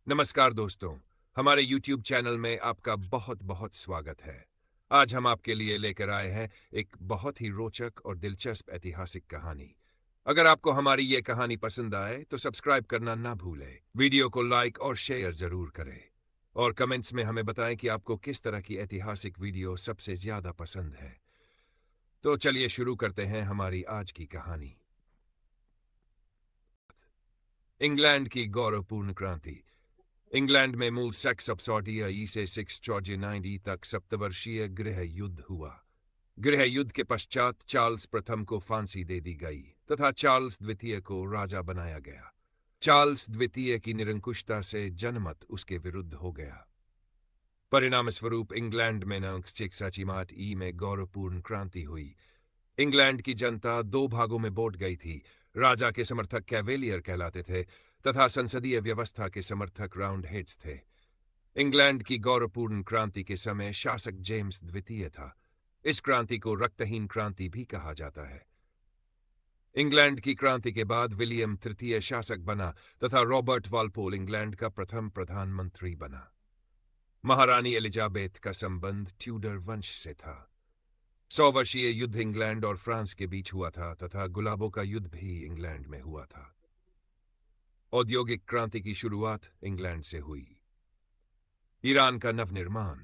नमस्कार दोस्तों, हमारे YouTube चैनल में आपका बहुत बहुत स्वागत है। आज हम आपके लिए लेकर आए हैं एक बहुत ही रोचक और दिलचस्प ऐतिहासिक कहानी। अगर आपको हमारी ये कहानी पसंद आए तो सब्सक्राइब करना ना भूलें, वीडियो को लाइक और शेयर जरूर करें और कमेंट्स में हमें बताएं कि आपको किस तरह की ऐतिहासिक वीडियो सबसे ज्यादा पसंद है। तो चलिए शुरू करते हैं हमारी आज की कहानी। इंग्लैंड की गौरवपूर्ण क्रांति। इंग्लैंड में मूल सेक्स ऑफ ई से 649 तक सप्तवर्षीय गृह युद्ध हुआ। गृह युद्ध के पश्चात चार्ल्स प्रथम को फांसी दे दी गई तथा चार्ल्स द्वितीय को राजा बनाया गया। चार्ल्स द्वितीय की निरंकुशता से जनमत उसके विरुद्ध हो गया। परिणाम स्वरूप इंग्लैंड में नंक्षिक्साचिमाट ई में गौरवपूर्ण क्रांति हुई। इंग्लैंड की जनता दो भागों में बंट गई थी। राजा के समर्थक कैवेलियर कहलाते थे तथा संसदीय व्यवस्था के समर्थक राउंड हेड्स थे। इंग्लैंड की गौरवपूर्ण क्रांति के समय शासक जेम्स द्वितीय था। इस क्रांति को रक्तहीन क्रांति भी कहा जाता है। इंग्लैंड की क्रांति के बाद विलियम तृतीय शासक बना तथा रॉबर्ट वालपोल इंग्लैंड का प्रथम प्रधानमंत्री बना। महारानी एलिजाबेथ का संबंध ट्यूडर वंश से था। 100 वर्षीय युद्ध इंग्लैंड और फ्रांस के बीच हुआ था तथा गुलाबों का युद्ध भी इंग्लैंड में हुआ था। औद्योगिक क्रांति की शुरुआत इंग्लैंड से हुई। ईरान का नवनिर्माण।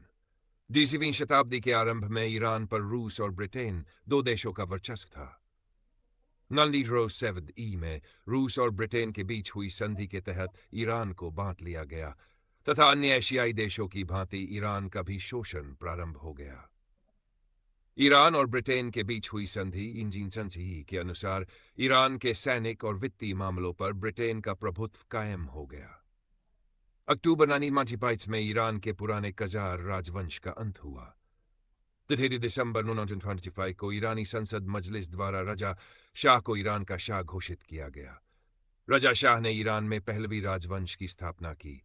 20वीं शताब्दी के आरंभ में ईरान पर रूस और ब्रिटेन दो देशों का वर्चस्व था। 1907 ई में रूस और ब्रिटेन के बीच हुई संधि के तहत ईरान को बांट लिया गया तथा अन्य एशियाई देशों की भांति ईरान का भी शोषण प्रारंभ हो गया। ईरान और ब्रिटेन के बीच हुई संधि इंजीन संधि के अनुसार ईरान के सैनिक और वित्तीय मामलों पर ब्रिटेन का प्रभुत्व कायम हो गया। अक्टूबर 1925 में ईरान के पुराने कजार राजवंश का अंत हुआ। 3 दिसंबर 1925 को ईरानी संसद मजलिस द्वारा रजा शाह को ईरान का शाह घोषित किया गया। रजा शाह ने ईरान में पहलवी राजवंश की स्थापना की।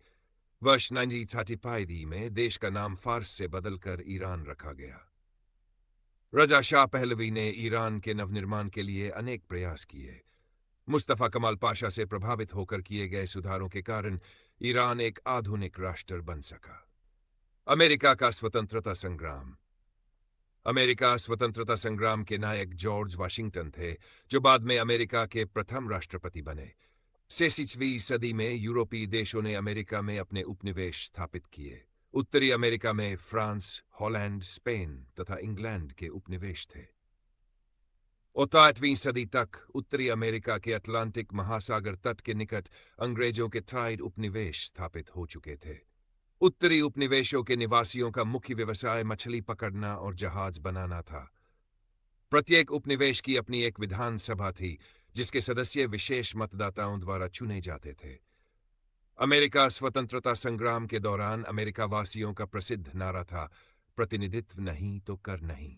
वर्ष 1935 में देश का नाम फारस से बदलकर ईरान रखा गया। रजा शाह पहलवी ने ईरान के नवनिर्माण के लिए अनेक प्रयास किए। मुस्तफा कमाल पाशा से प्रभावित होकर किए गए सुधारों के कारण ईरान एक आधुनिक राष्ट्र बन सका। अमेरिका का स्वतंत्रता संग्राम। अमेरिका स्वतंत्रता संग्राम के नायक जॉर्ज वाशिंगटन थे, जो बाद में अमेरिका के प्रथम राष्ट्रपति बने। 16वीं सदी में यूरोपीय देशों ने अमेरिका में अपने उपनिवेश स्थापित किए। उत्तरी अमेरिका में फ्रांस, हॉलैंड, स्पेन तथा इंग्लैंड के उपनिवेश थे। 8वीं सदी तक उत्तरी अमेरिका के अटलांटिक महासागर तट के निकट अंग्रेजों के ट्राइड उपनिवेश स्थापित हो चुके थे। उत्तरी उपनिवेशों के निवासियों का मुख्य व्यवसाय मछली पकड़ना और जहाज बनाना था। प्रत्येक उपनिवेश की अपनी एक विधानसभा थी, जिसके सदस्य विशेष मतदाताओं द्वारा चुने जाते थे। अमेरिका स्वतंत्रता संग्राम के दौरान अमेरिका वासियों का प्रसिद्ध नारा था, प्रतिनिधित्व नहीं तो कर नहीं।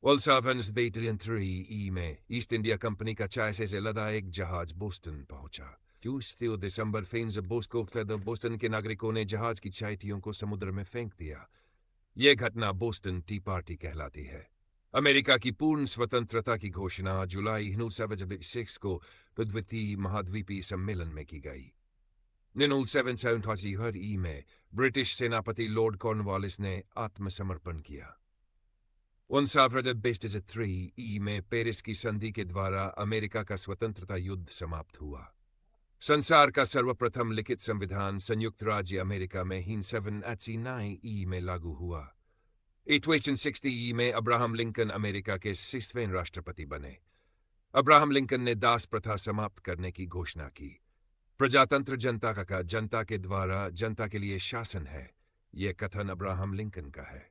1803 ई में ईस्ट इंडिया कंपनी का चाय से लदा एक जहाज बोस्टन पहुंचा। 20 दिसंबर बोस्टन के नागरिकों ने जहाज की चायटियों को समुद्र में फेंक दिया। यह घटना बोस्टन टी पार्टी कहलाती है। अमेरिका की पूर्ण स्वतंत्रता की घोषणा जुलाई 1976 को द्वितीय महाद्वीपीय सम्मेलन में की गई। 1977 ई में ब्रिटिश सेनापति लॉर्ड कॉर्नवालिस ने आत्मसमर्पण किया। 1923 ई में पेरिस की संधि के द्वारा अमेरिका का स्वतंत्रता युद्ध समाप्त हुआ। संसार का सर्वप्रथम लिखित संविधान संयुक्त राज्य अमेरिका में 1789 ई में लागू हुआ। 1860 ई में अब्राहम लिंकन अमेरिका के 6वें राष्ट्रपति बने। अब्राहम लिंकन ने दास प्रथा समाप्त करने की घोषणा की। प्रजातंत्र जनता के द्वारा जनता के लिए शासन है, यह कथन अब्राहम लिंकन का है।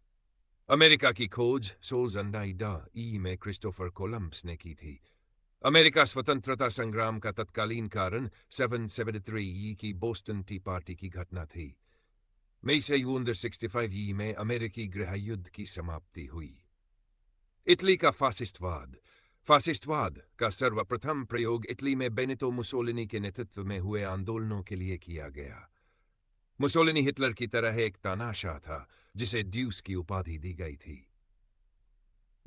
अमेरिका की खोज 16 ई में क्रिस्टोफर कोलंबस ने की थी। अमेरिका स्वतंत्रता संग्राम का तत्कालीन कारण 773 ई की बोस्टन टी पार्टी की घटना थी। मई से 65 ई में अमेरिकी गृह युद्ध की समाप्ति हुई। इटली का फासिस्टवाद। फासिस्टवाद का सर्वप्रथम प्रयोग इटली में बेनितो मुसोलिनी के नेतृत्व में हुए आंदोलनों के लिए किया गया। मुसोलिनी हिटलर की तरह एक तानाशाह था, जिसे ड्यूस की उपाधि दी गई थी।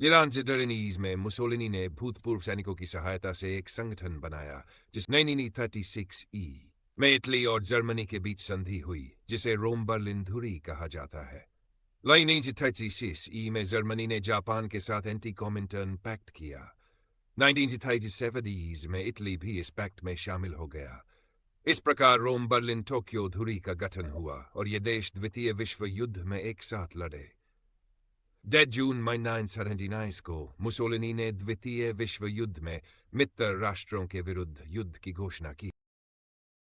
लिरांजिडरनीज में मुसोलिनी ने भूतपूर्व सैनिकों की सहायता से एक संगठन बनाया, जिस 1936 ई में इटली और जर्मनी के बीच संधि हुई, जिसे रोम बर्लिन धुरी कहा जाता है। 1936 ई में जर्मनी ने जापान के साथ एंटी कॉमिंटर्न पैक्ट किया। 1937 में इटली भी इस पैक्ट में शामिल हो गया। इस प्रकार रोम बर्लिन टोक्यो धुरी का गठन हुआ और ये देश द्वितीय विश्व युद्ध में एक साथ लड़े। 10 जून 1939 को मुसोलिनी ने द्वितीय विश्व युद्ध में मित्र राष्ट्रों के विरुद्ध युद्ध की घोषणा की।